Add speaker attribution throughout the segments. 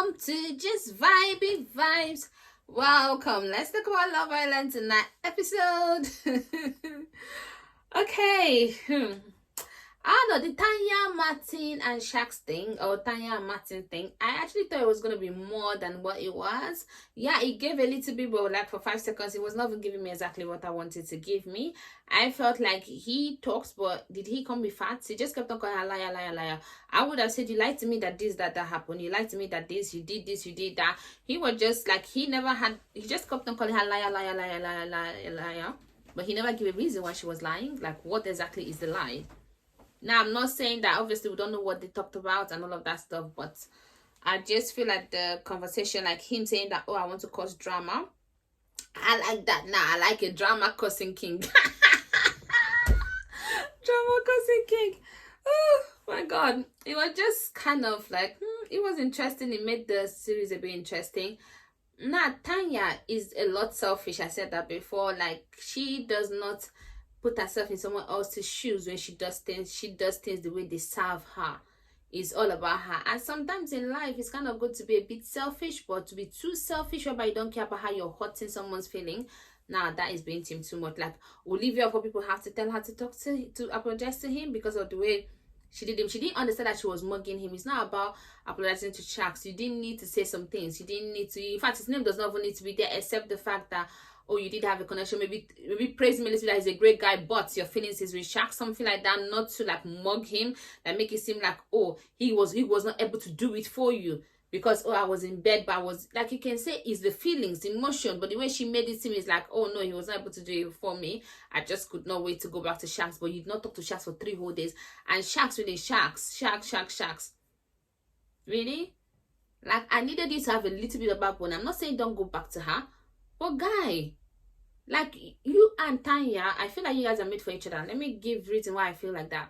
Speaker 1: welcome to Just Vibey Vibes. Welcome. Let's talk about Love Island tonight episode. Okay. I don't know, the Tanya-Martin-Shaq thing, or Tanya-Martin thing, I actually thought it was going to be more than what it was. Yeah, it gave a little bit, but like for 5 seconds, it was not even giving me exactly what I wanted to give me. I felt like he talks, but did he come with facts? He just kept on calling her liar, liar, liar. I would have said, you lied to me that this, that happened. You lied to me that this, you did that. He was just like, he just kept on calling her liar, liar, liar, liar, liar, liar. But he never gave a reason why she was lying. Like, what exactly is the lie? Now, I'm not saying that obviously we don't know what they talked about and all of that stuff, but I just feel like the conversation, like him saying that, oh, I want to cause drama. I like that. Now, I like a drama causing king. Drama causing king. Oh, my God. It was just kind of like, it was interesting. It made the series a bit interesting. Now, Tanya is a lot selfish. I said that before. Like, she does not put herself in someone else's shoes when she does things the way they serve her. It's all about her. And sometimes in life it's kind of good to be a bit selfish, but to be too selfish whereby you don't care about how you're hurting someone's feeling, now that is being too much. Like Olivia, for people have to tell her to apologize to him because of the way she did him. She didn't understand that she was mugging him. It's not about apologizing to Shaq. You didn't need to say some things. You didn't need to, in fact his name does not even need to be there, except the fact that, oh, you did have a connection, maybe praise him a little bit that he's a great guy, but your feelings is with Shaq, something like that, not to like mug him, like make it seem like, oh, he was not able to do it for you because, oh, I was in bed, but I was, like you can say, it's the feelings, the emotion, but the way she made it seem is like, oh no, he was not able to do it for me. I just could not wait to go back to Shaq's, but you did not talk to Shaq's for 3 whole days, and Shaq's really Shaq's. Really? Like, I needed you to have a little bit of backbone. I'm not saying don't go back to her, but guy, like you and Tanya, I feel like you guys are made for each other. Let me give reason why I feel like that.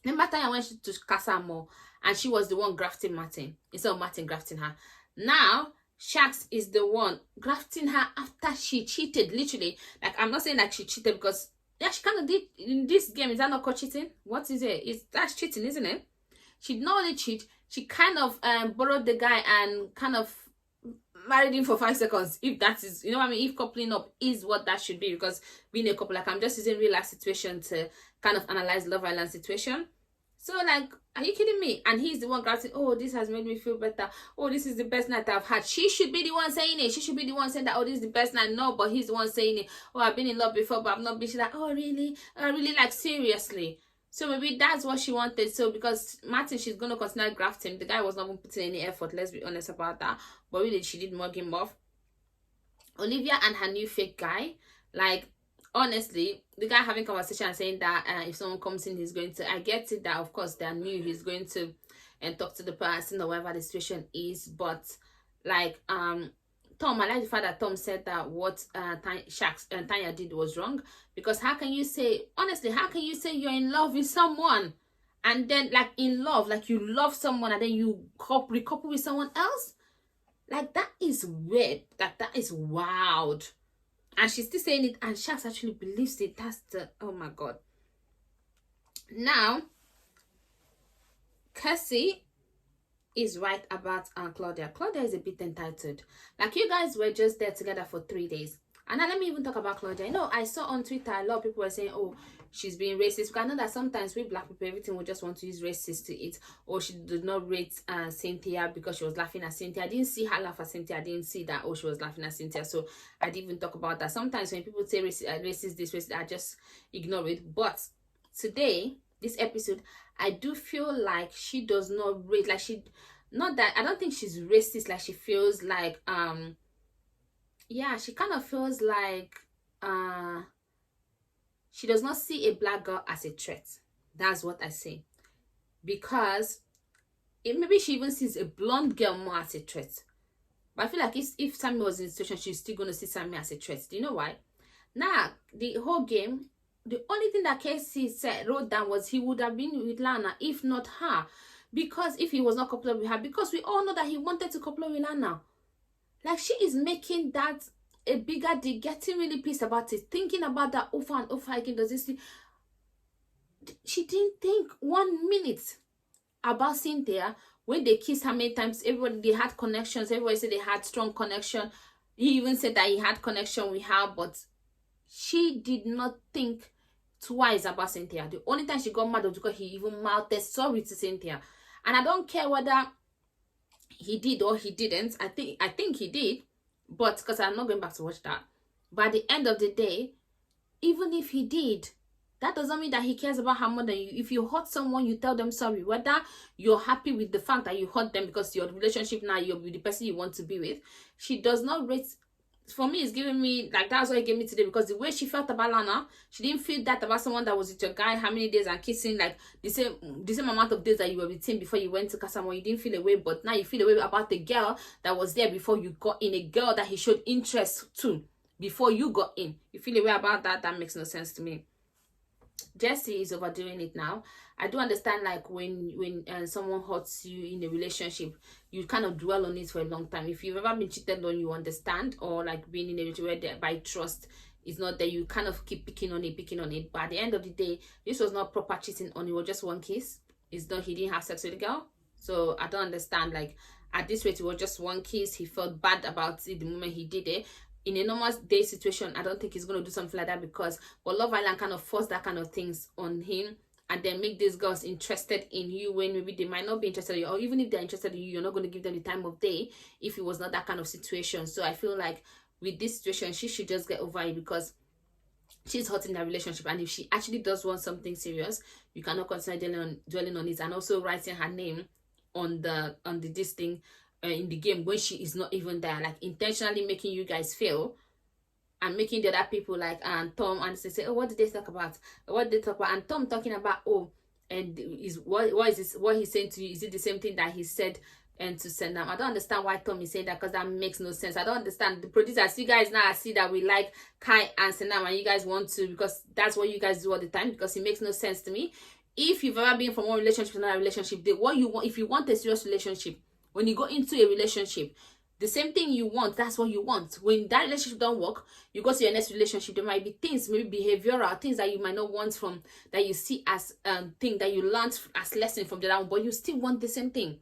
Speaker 1: Remember Tanya went to Casa more and she was the one grafting Martin instead of Martin grafting her. Now Shax is the one grafting her after she cheated, literally. Like, I'm not saying like she cheated because, yeah, she kind of did in this game. Is that not called cheating? What is it? That's cheating, isn't it? She did not only cheat, she kind of borrowed the guy and kind of married him for 5 seconds. If that is, you know what I mean, if coupling up is what that should be, because being a couple, like, I'm just using real life situation to kind of analyze Love Island situation. So like, are you kidding me? And he's the one grabbing, oh, this has made me feel better, oh, this is the best night I've had. She should be the one saying it. She should be the one saying that, oh, this is the best night. No, but he's the one saying it. Oh, I've been in love before, but I've not been. She's like, oh, really? Like, seriously? So maybe that's what she wanted. So because Martin, she's going to consider grafting. The guy was not even putting any effort, let's be honest about that. But really, she did mug him off. Olivia and her new fake guy, like, honestly, the guy having conversation and saying that if someone comes in, he's going to, I get it that, of course, they're new, he's going to talk to the person or whatever the situation is. But, like, Tom, I like the fact that Tom said that what Tanya did was wrong. Because how can you say, honestly, how can you say you're in love with someone and then, like, in love, like you love someone and then you recouple with someone else? Like, that is weird. That is wild. And she's still saying it and Shax actually believes it. That's the, oh my God. Now, Cassie is right about Claudia. Claudia is a bit entitled. Like, you guys were just there together for 3 days. And now let me even talk about Claudia. You know, I saw on Twitter a lot of people were saying, oh, she's being racist. Because I know that sometimes we black people, everything we just want to use racist to it. Or she did not rate Cynthia because she was laughing at Cynthia. I didn't see her laugh at Cynthia. I didn't see that, oh, she was laughing at Cynthia. So I didn't even talk about that. Sometimes when people say racist this, racist, I just ignore it. But today, this episode, I do feel like she does not rate, like she, not that, I don't think she's racist, like she feels like, yeah, she kind of feels like, she does not see a black girl as a threat. That's what I say. Because maybe she even sees a blonde girl more as a threat. But I feel like if Sammy was in the situation, she's still going to see Sammy as a threat. Do you know why? Now, the whole game, the only thing that Casey wrote down was he would have been with Lana, if not her. Because if he was not coupled up with her, because we all know that he wanted to couple up with Lana. Like, she is making that a bigger deal, getting really pissed about it, thinking about that over and over again. Does this thing? She didn't think 1 minute about Cynthia. When they kissed how many times, everybody, they had connections. Everybody said they had strong connection. He even said that he had connection with her, but she did not think twice about Cynthia. The only time she got mad was because he even mouthed sorry to Cynthia. And I don't care whether he did or he didn't. I think he did, but because I'm not going back to watch that. But at the end of the day, even if he did, that doesn't mean that he cares about her more than you. If you hurt someone, you tell them sorry. Whether you're happy with the fact that you hurt them because your relationship now, you're with the person you want to be with, she does not rate. For me, it's giving me, like, that's what it gave me today, because the way she felt about Lana, she didn't feel that about someone that was with your guy how many days and kissing, like the same amount of days that you were with him before you went to Casamon. You didn't feel a way, but now you feel a way about the girl that was there before you got in, a girl that he showed interest to before you got in. You feel a way about that. That makes no sense to me. Jessie is overdoing it now. I do understand, like, when someone hurts you in a relationship, you kind of dwell on it for a long time. If you've ever been cheated on, you understand, or like being in a relationship where by trust is not there, you kind of keep picking on it. But at the end of the day, this was not proper cheating on. It was just one kiss. It's not, he didn't have sex with the girl. So I don't understand, like, at this rate, it was just one kiss. He felt bad about it the moment he did it. In a normal day situation, I don't think he's going to do something like that, because Love Island kind of forced that kind of things on him, and then make these girls interested in you when maybe they might not be interested in you, or even if they're interested in you, you're not going to give them the time of day if it was not that kind of situation. So I feel like with this situation, she should just get over it, because she's hurting that relationship. And if she actually does want something serious, you cannot consider dwelling on it, and also writing her name on the this thing in the game when she is not even there, like intentionally making you guys feel, and making the other people, like, and Tom, and they say, oh, what did they talk about? What did they talk about? And Tom talking about, oh, and is what is this? What he's saying to you? Is it the same thing that he said and to Senam? I don't understand why Tom is saying that, because that makes no sense. I don't understand. The producers, you guys now see that we like Kai and Senam, and you guys want to, because that's what you guys do all the time, because it makes no sense to me. If you've ever been from one relationship to another relationship, what you want, if you want a serious relationship, when you go into a relationship, the same thing you want, that's what you want. When that relationship don't work, you go to your next relationship. There might be things, maybe behavioral things that you might not want from, that you see as thing that you learned as lesson from the other one, but you still want the same thing.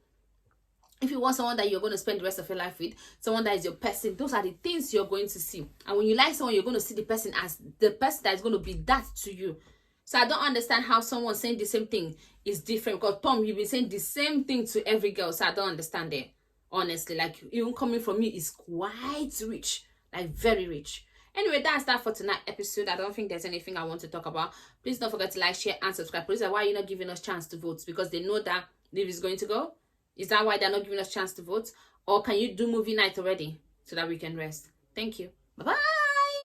Speaker 1: If you want someone that you're going to spend the rest of your life with, someone that is your person, those are the things you're going to see. And when you like someone, you're going to see the person as the person that is going to be that to you. So I don't understand how someone saying the same thing is different, because Tom, you've been saying the same thing to every girl. So I don't understand it. Honestly, like, even coming from me is quite rich, like very rich. Anyway, that's that for tonight's episode. I don't think there's anything I want to talk about. Please don't forget to like, share, and subscribe. Please, why are you not giving us chance to vote? Because they know that Liv is going to go? Is that why they're not giving us chance to vote? Or can you do movie night already so that we can rest? Thank you. Bye-bye.